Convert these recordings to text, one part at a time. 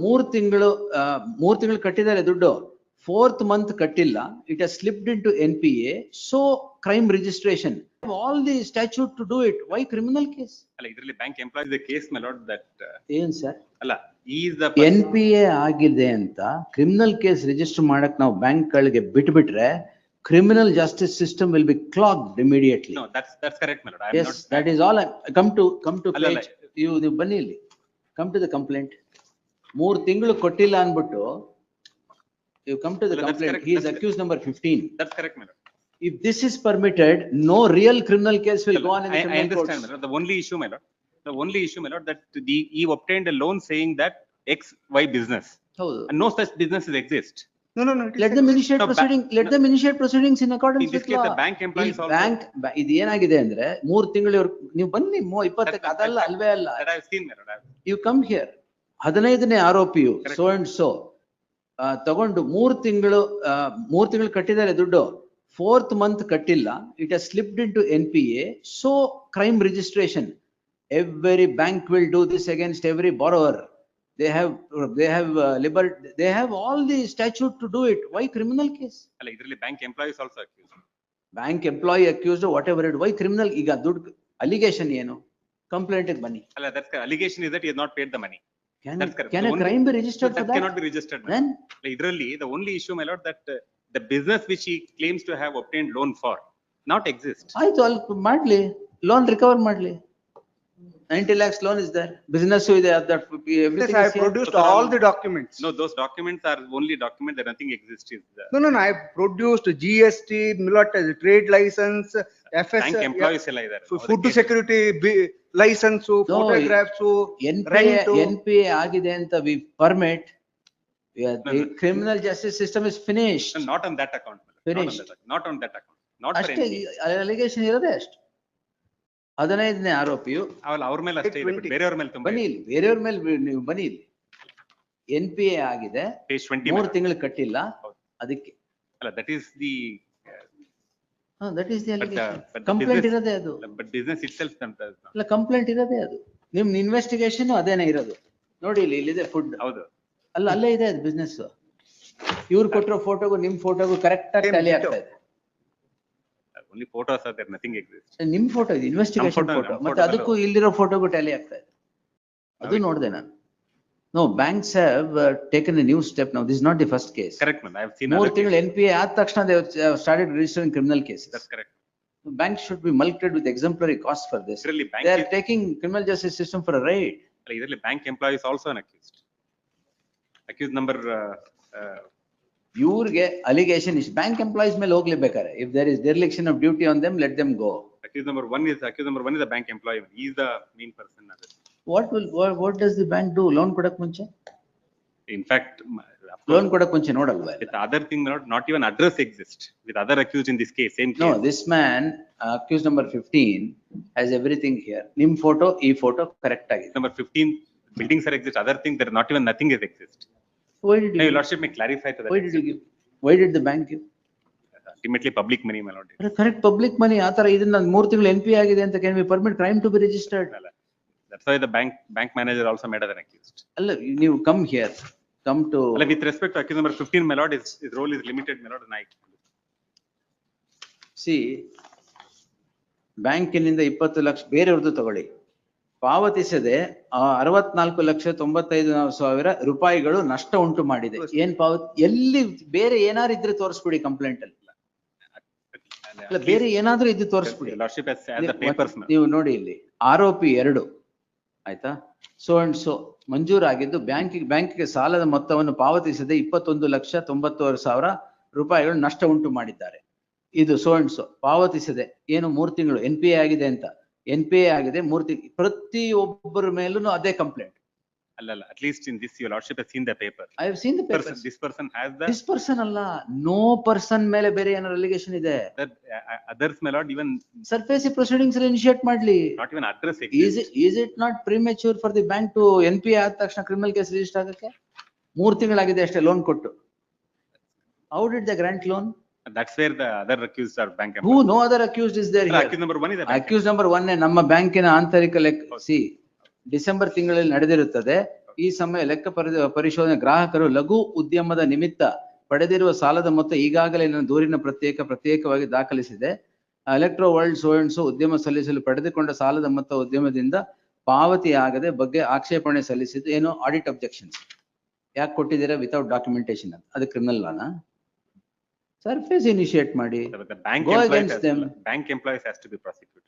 ಮೂರ್ ತಿಂಗಳು ಕಟ್ಟಿದ್ದಾರೆ ದುಡ್ಡು, 4th month ಕಟ್ಟಿಲ್ಲ, it has slipped into NPA, so crime registration. All the statute to do it. Why criminal case? ಅಲ್ಲ ಇದರಲ್ಲಿ bank employees the case my lord that ಏನ್ sir ಅಲ್ಲ is the NPA ಆಗಿದೆ ಅಂತ ಕ್ರಿಮಿನಲ್ ಕೇಸ್ ರಿಜಿಸ್ಟರ್ ಮಾಡಕ್ ನಾವು bank ಗಳಿಗೆ ಬಿಟ್ಬಿಟ್ರೆ criminal justice system will be clogged immediately. No, that's correct my lord. I am Yes, not that is all. Come to ಅಲ್ಲ, page, you ಬನ್ನಿ ಇಲ್ಲಿ, come to the complaint. 3 ತಿಂಗಳು ಕೊಟ್ಟಿಲ್ಲ ಅನ್ಬಿಟ್ಟು you come to the Well, that's complaint. correct. He is That's accused number 15. that's correct my lord. If this is permitted, no real criminal case will go on in the I criminal understand courts. my lord. The only issue my lord that he obtained a loan saying that XY business ಹೌದು. and no such businesses exist. No. It is Let them initiate No, proceeding, let them initiate proceedings in accordance In this with case, law. the bank employees also- ಇದು ಏನಾಗಿದೆ ಅಂದ್ರೆ 3 ತಿಂಗಳು ನೀವು ಬನ್ನಿ 20 ಅದಲ್ಲ ಅಲ್ವೇ ಅಲ್ಲ. That I have seen my lord. You come here, 15ನೇ ಆರೋಪಿಯು Correct. so and so ತಗೊಂಡು 3 ತಿಂಗಳು ಕಟ್ಟಿದ್ದಾರೆ ದುಡ್ಡು, 4th month ಕಟ್ಟಿಲ್ಲ, it has slipped into NPA, so crime registration. Every bank will do this against every borrower. They have liberty, they have all the statute to do it. Why criminal case? ಅಲ್ಲ ಇದರಲ್ಲಿ bank employees also accused. Bank employee accused whatever it, why criminal? ಈಗ ದುಡ್ಡು allegation ಏನು? Complaint ಗೆ ಬನ್ನಿ. ಅಲ್ಲ that's allegation is that he has not paid the money. That's correct. Can The a only- crime be registered for That that? cannot be registered. my lord. Then ಅಲ್ಲ ಇದರಲ್ಲಿ the only issue my lord that the business which he claims to have obtained loan for not exist. ಆಯ್ತು, ಅಲ್ಲಿ ಮಾಡ್ಲಿ, loan recover ಮಾಡ್ಲಿ. 90 lakhs loan is there, business ಇದೆ, that Yes, everything I is have here. produced all the documents. No, those documents are only documents that nothing exists. Is the No, I have produced GST, Milot as a trade license, FS, bank employees ಎಲ್ಲ ಇದ್ದಾರೆ. food security license, photographs, rent. NPA ಆಗಿದೆ ಅಂತ we permit. The criminal justice system is finished. Not on that account. Finished. Not on that account. Not for ಅಷ್ಟೇ anything. Allegation ಇರೋದೇ ಅಷ್ಟು. 15ನೇ ಆರೋಪಿಯು ಅವ್ರ ಮೇಲೆ ಅಷ್ಟೇ ಇದೆ. 20. ಬೇರೆಯವ್ರ ಮೇಲೆ ತುಂಬಾ ಬನ್ನಿ ಇಲ್ಲಿ, ಬೇರೆಯವ್ರ ಮೇಲೆ ನೀವು ಬನ್ನಿ ಇಲ್ಲಿ. NPA ಆಗಿದೆ, page 20 3 ತಿಂಗಳು ಕಟ್ಟಿಲ್ಲ, ಹೌದು. ಅದಕ್ಕೆ ಅಲ್ಲ that is the that is the allegation. but the complaint business- ಇರೋದೇ ಅದು. but business itself does not. ಇಲ್ಲ, ಕಂಪ್ಲೇಂಟ್ ಇರೋದೇ ಅದು. ನಿಮ್ ಇನ್ವೆಸ್ಟಿಗೇಷನ್ ಅದೇನೇ ಇರೋದು. ನೋಡಿ ಇಲ್ಲಿದೆ ಫುಡ್. ಹೌದು. ಅಲ್ಲೇ ಇದೆ ಅದು ಬಿಸ್ನೆಸ್. ಇವ್ರು ಕೊಟ್ಟಿರೋ ಫೋಟೋಗೂ ನಿಮ್ ಫೋಟೋಗೂ ಕರೆಕ್ಟ್ ಆಗಿ ಟ್ಯಾಲಿ ಆಗ್ತಾ ಇದೆ. Only photos are there, nothing exists. ನಿಮ್ ಫೋಟೋ ಇದೆ, ಇನ್ವೆಸ್ಟಿಗೇಷನ್ photo- ಫೋಟೋ, ನಮ್ಮ ಮತ್ತೆ photo ಅದಕ್ಕೂ ಇಲ್ಲಿರೋ ಫೋಟೋಗೂ ಟ್ಯಾಲಿ ಆಗ್ತಾ ಇದೆ. ಅದು ನೋಡಿದೆ ನಾನು. No, banks have taken a new step now. This is not the first case. Correct man, I have seen 3 other ತಿಂಗಳು cases. NPA ಆದ ತಕ್ಷಣ they have started registering criminal cases. That's correct. Banks should be mulcted with exemplary costs for this. ಇದರಲ್ಲಿ bank They are taking criminal justice system for a ride. ಇದರಲ್ಲಿ bank employees also an accused. Accused number ಇವ್ರಿಗೆ allegation is bank employees ಮೇಲೆ ಹೋಗ್ಲೇಬೇಕಾರೆ. If there is dereliction of duty on them, let them go. accused number one is a bank employee. He is the main person. What does the bank do? Loan ಕೊಡಕ್ ಮುಂಚೆ, In fact, loan ಕೊಡಕ್ ಮುಂಚೆ ನೋಡಲ್ವಾ? with the other thing not even address exists with other accused in this case, same case. No, this man, accused number 15 has everything here. ನಿಮ್ photo, ಈ photo correct ಆಗಿದೆ. Number 15 buildings are exist, other things there not even nothing is exist. Why did Now, you your lordship may clarify to that. Why did you give? Why did the bank give? Ultimately public money my lord. Correct, public money. ಆತರ ಇದನ್ನ 3 ತಿಂಗಳು NPA ಆಗಿದೆ ಅಂತ can we permit crime to be registered? That's why the bank manager also made as an accused. ಅಲ್ಲ, ನೀವು come here, come to. Well, with respect to accused number 15 my lord, his role is limited my lord, and I See, ಬ್ಯಾಂಕಿನಿಂದ 20 ಲಕ್ಷ ಬೇರೆಯವ್ರದ್ದು ತಗೊಳ್ಳಿ, ಪಾವತಿಸದೆ 64,95,000 ರೂಪಾಯಿಗಳು ನಷ್ಟ ಉಂಟು ಮಾಡಿದೆ. ಏನ್ ಎಲ್ಲಿ ಬೇರೆ ಏನಾದ್ರು ಇದ್ರೆ ತೋರಿಸ್ಬಿಡಿ ಕಂಪ್ಲೇಂಟ್ ಅಲ್ಲಿ. ಅಲ್ಲ, ಬೇರೆ ಏನಾದ್ರೂ ಇದ್ದು ತೋರಿಸ್ಬಿಡಿ. lordship has the papers. ನೀವು ನೋಡಿ ಇಲ್ಲಿ ಆರೋಪಿ 2 ಆಯ್ತಾ, ಸೋ ಅಂಡ್ ಸೋ ಮಂಜೂರಾಗಿದ್ದು ಬ್ಯಾಂಕಿಗೆ ಸಾಲದ ಮೊತ್ತವನ್ನು ಪಾವತಿಸದೆ 21,90,000 ರೂಪಾಯಿಗಳು ನಷ್ಟ ಉಂಟು ಮಾಡಿದ್ದಾರೆ. ಇದು ಸೋ ಅಂಡ್ ಸೋ ಪಾವತಿಸದೆ ಏನು 3 ತಿಂಗಳು NPA ಆಗಿದೆ ಅಂತ, NPA ಆಗಿದೆ 3 ತಿಂಗಳು, ಪ್ರತಿಯೊಬ್ಬರ ಮೇಲೂ ಅದೇ ಕಂಪ್ಲೇಂಟ್. ಅಲ್ಲ at least in this your lordship has seen the paper. I have seen the papers. This person has the This person ಅಲ್ಲ, no person ಮೇಲೆ ಬೇರೆ ಏನಾದ್ರು ಅಲಿಗೇಷನ್ ಇದೆ. that others my lord even surface proceedings initiate ಮಾಡ್ಲಿ. not even address Is it not premature for the bank to NPA ಆದ ತಕ್ಷಣ criminal case register ಆಗಕ್ಕೆ? 3 ತಿಂಗಳಾಗಿದೆ ಅಷ್ಟೇ ಲೋನ್ ಕೊಟ್ಟು. How did they grant loan? That's where the other accused are bank Who? employees. No other accused is there here. Accused number 1 is the bank Accused number 1 ನಮ್ಮ ಬ್ಯಾಂಕಿನ ಆಂತರಿಕ ಲೆಕ್ಕ. C, December ತಿಂಗಳಲ್ಲಿ ನಡೆದಿರುತ್ತದೆ. ಈ ಸಮಯ ಪರಿಶೋಧನೆ ಗ್ರಾಹಕರು ಲಘು ಉದ್ಯಮದ ನಿಮಿತ್ತ ಪಡೆದಿರುವ ಸಾಲದ ಮೊತ್ತ ಈಗಾಗಲೇ ನನ್ನ ದೂರಿನ ಪ್ರತ್ಯೇಕವಾಗಿ ದಾಖಲಿಸಿದೆ. Electro world so and so ಉದ್ಯಮ ಸಲ್ಲಿಸಲು ಪಡೆದುಕೊಂಡ ಸಾಲದ ಮೊತ್ತ ಉದ್ಯಮದಿಂದ ಪಾವತಿ ಆಗದೆ ಬಗ್ಗೆ ಆಕ್ಷೇಪಣೆ ಸಲ್ಲಿಸಿದ್ದು. ಏನು ಆಡಿಟ್ ಅಬ್ಜೆಕ್ಷನ್ಸ್ ಯಾಕೆ ಕೊಟ್ಟಿದ್ದೀರಾ ವಿತೌಟ್ ಡಾಕ್ಯುಮೆಂಟೇಶನ್? ಅದು ಕ್ರಿಮಿನಲ್ ಲಾನಾ? ಸರ್ಫೇಸ್ ಇನಿಶಿಯೇಟ್ ಮಾಡಿ. The bank Go employees against has- them. Bank employees has to be prosecuted.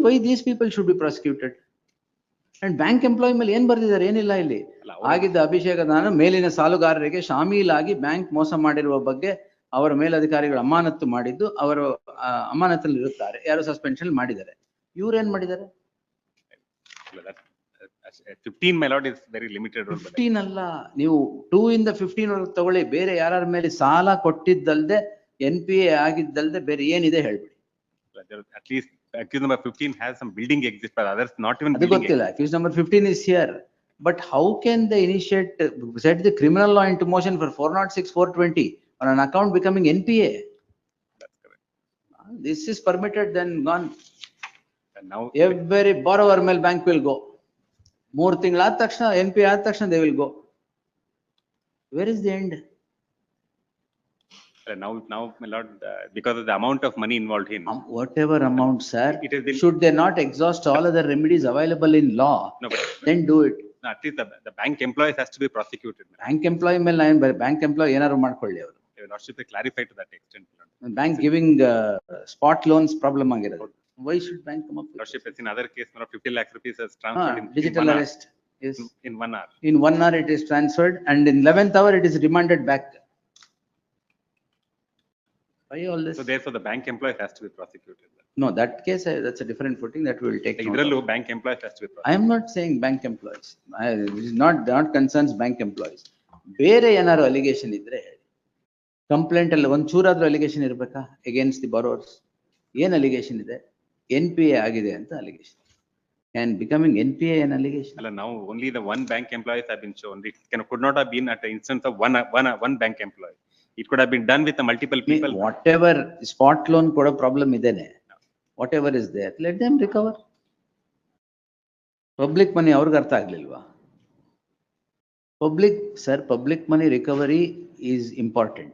Why these people should be prosecuted? And bank employee ಮೇಲೆ ಏನ್ ಬರ್ದಿದ್ದಾರೆ? ಏನಿಲ್ಲ ಇಲ್ಲಿ. ಅಲ್ಲ, ಅವ್ರು- ಆಗಿದ್ದ ಅಭಿಷೇಕ ನಾನು ಮೇಲಿನ ಸಾಲುಗಾರರಿಗೆ ಶಾಮೀಲಾಗಿ ಬ್ಯಾಂಕ್ ಮೋಸ ಮಾಡಿರುವ ಬಗ್ಗೆ ಅವರ ಮೇಲಧಿಕಾರಿಗಳು ಅಮಾನತ್ತು ಮಾಡಿದ್ದು, ಅವರು ಅಮಾನತಲ್ಲಿ ಇರುತ್ತಾರೆ. ಯಾರು ಸಸ್ಪೆನ್ಷನ್ ಮಾಡಿದ್ದಾರೆ. ಇವ್ರು ಏನ್ ಮಾಡಿದ್ದಾರೆ? ಅಲ್ಲ, that- 15 my lord is very limited role. but 15 ಅಲ್ಲ, ನೀವು 2 ಇಂದ 15 ವರೆಗೆ ತಗೊಳ್ಳಿ. ಬೇರೆ ಯಾರ ಮೇಲೆ ಸಾಲ ಕೊಟ್ಟಿದ್ದಲ್ದೆ NPA ಆಗಿದ್ದಲ್ದೆ ಬೇರೆ ಏನಿದೆ ಹೇಳ್ಬಿಡಿ. At least accused number 15 has some building exist, but others not even ಅದು building ಗೊತ್ತಿಲ್ಲ. Accused number 15 is here. But how can they initiate, set the criminal law into motion for 406, 420 on an account becoming NPA? That's correct. This is permitted, then gone. And now, Every borrower ಮೇಲೆ bank will go. 3 ತಿಂಗಳಾದ ತಕ್ಷಣ NPA ಆದ ತಕ್ಷಣ they will go. Where is the end? now my lord, because of the amount of money involved in. Whatever amount, sir, It has been- should they not exhaust all other remedies available in law? No, but Then do it. at least the bank employees has to be prosecuted. Bank employee ಮೇಲೆ bank employee ಏನಾದ್ರು ಮಾಡ್ಕೊಳ್ಳಿ ಅವರು. Your lordship clarify to that extent. my lord. Bank giving spot loans problem ಆಗಿರೋದು. Why should bank come up with? Lordship has in other case, 50 lakh rupees has Ah, transferred in digital 1 hour. arrest. Yes. In 1 hour. In 1 hour it is transferred and in 11th hour it is remanded back. Why all this? So therefore the bank employees has to be prosecuted. No, that case, that's a different footing that we will take. note Idrallu of. bank employees has to be I prosecuted. am not saying bank employees. It is not concerns bank employees. ಬೇರೆ ಏನಾದ್ರು allegation ಇದ್ರೆ ಹೇಳಿ. Complaint ಅಲ್ಲಿ ಒಂಚೂರಾದ್ರೂ allegation ಇರ್ಬೇಕಾ against the borrowers? ಏನ್ allegation ಇದೆ? NPA ಆಗಿದೆ ಅಂತ allegation. And becoming NPA an allegation? Alla, now only the one bank employees have been shown. It could not have been at the instance of one bank employee. It could have been done with the multiple people. Whatever spot loan ಕೊಡೋ problem ಇದೇನೆ, whatever is there, let them recover. Public money ಅವ್ರಿಗೆ ಅರ್ಥ ಆಗ್ಲಿಲ್ವಾ? Public money recovery is important.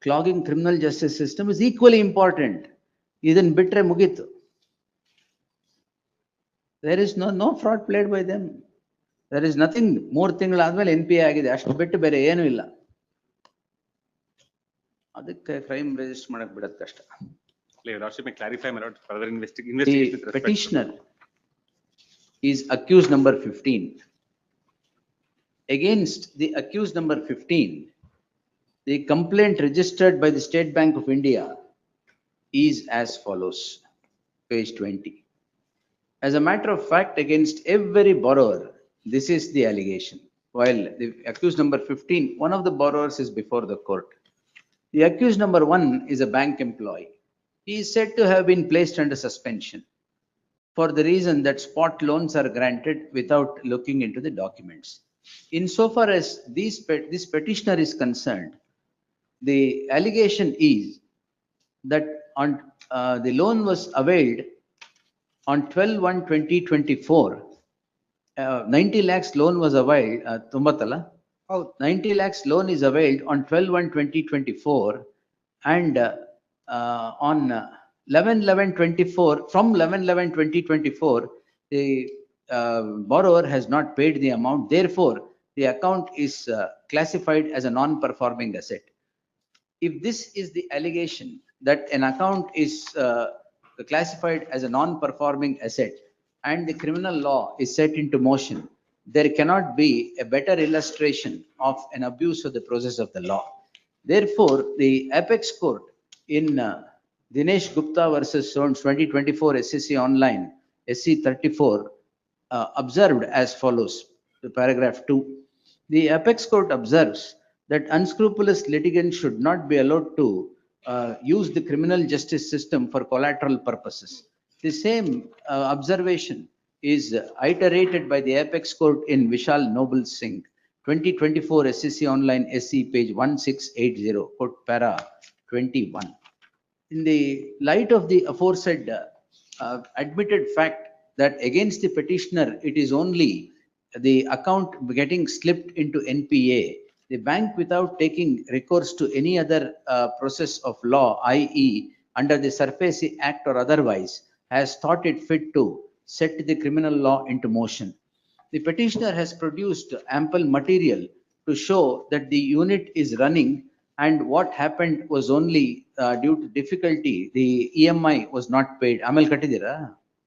Clogging criminal justice system is equally important. ಇದನ್ ಬಿಟ್ರೆ ಮುಗೀತು. There is no fraud played by them. There is nothing. 3 ತಿಂಗಳಾದ್ಮೇಲೆ NPA ಆಗಿದೆ, ಅಷ್ಟು ಬಿಟ್ಟು ಬೇರೆ ಏನೂ ಇಲ್ಲ. ಅದಕ್ಕೆ ಕ್ರೈಮ್ ರಿಜಿಸ್ಟರ್ ಮಾಡಕ್ ಬಿಡೋದು ಕಷ್ಟ. Your lordship may clarify my lord further The investigation with respect to- petitioner is accused number 15. Against the accused number 15, the complaint registered by the State Bank of India is as follows, page 20. As a matter of fact, against every borrower, this is the allegation. While the accused number 15, one of the borrowers is before the court. The accused number 1 is a bank employee. He is said to have been placed under suspension for the reason that spot loans are granted without looking into the documents. Insofar as this petitioner is concerned, the allegation is that the loan was availed on 12/1/2024. 90 lakhs loan was availed, 90 lakhs loan is availed on 12/1/2024 and on 11/11/24, from 11/11/2024, the borrower has not paid the amount. Therefore, the account is classified as a non-performing asset. If this is the allegation that an account is classified as a non-performing asset and the criminal law is set into motion, there cannot be a better illustration of an abuse of the process of the law. Therefore, the apex court in Dinesh Gupta versus Sons 2024 SCC online, SC 34, observed as follows, the paragraph 2. The apex court observes that unscrupulous litigants should not be allowed to use the criminal justice system for collateral purposes. The same observation is iterated by the apex court in Vishal Noble Singh, 2024 SCC online SC page 1680, quote para 21. In the light of the aforesaid admitted fact that against the petitioner, it is only the account getting slipped into NPA, the bank without taking recourse to any other process of law, i.e. under the SARFAESI Act or otherwise, has thought it fit to set the criminal law into motion. The petitioner has produced ample material to show that the unit is running and what happened was only due to difficulty, the EMI was not paid. ಆಮೇಲೆ ಕಟ್ಟಿದ್ದೀರಾ?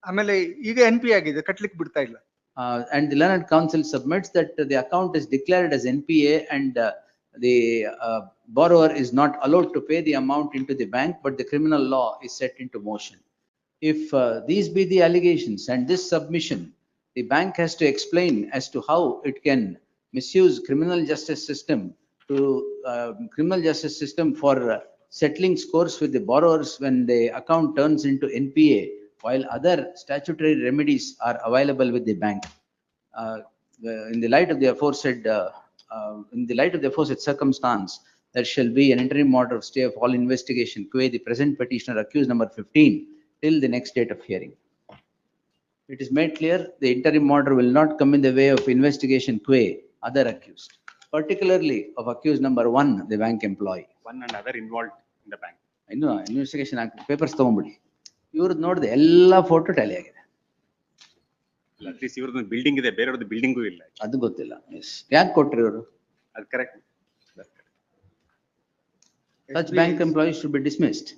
ಆಮೇಲೆ ಈಗ NP ಆಗಿದೆ, ಕಟ್ಲಿಕ್ಕೆ ಬಿಡ್ತಾ ಇಲ್ಲ. And the learned counsel submits that the account is declared as NPA and the borrower is not allowed to pay the amount into the bank, but the criminal law is set into motion. If these be the allegations and this submission, the bank has to explain as to how it can misuse criminal justice system for settling scores with the borrowers when the account turns into NPA, while other statutory remedies are available with the bank. In the light of the aforesaid circumstance, there shall be an interim order of stay of all investigation, qua the present petitioner accused number 15 till the next date of hearing. It is made clear the interim order will not come in the way of investigation qua other accused, particularly of accused number 1, the bank employee. One and other involved in the bank. ಇನ್ನು investigation papers ತಗೊಂಡ್ಬಿಡಿ, ಇವ್ರದ್ದು ನೋಡಿದೆ ಎಲ್ಲಾ photo Tally ಆಗಿದೆ. At least ಇವ್ರದ್ದು building ಇದೆ, ಬೇರೆಯವ್ರದ್ದು building ಇಲ್ಲ. ಅದು ಗೊತ್ತಿಲ್ಲ. ಯಾಕೆ ಕೊಟ್ರಿ ಇವರು? ಅದು correct. Such bank employees should be dismissed.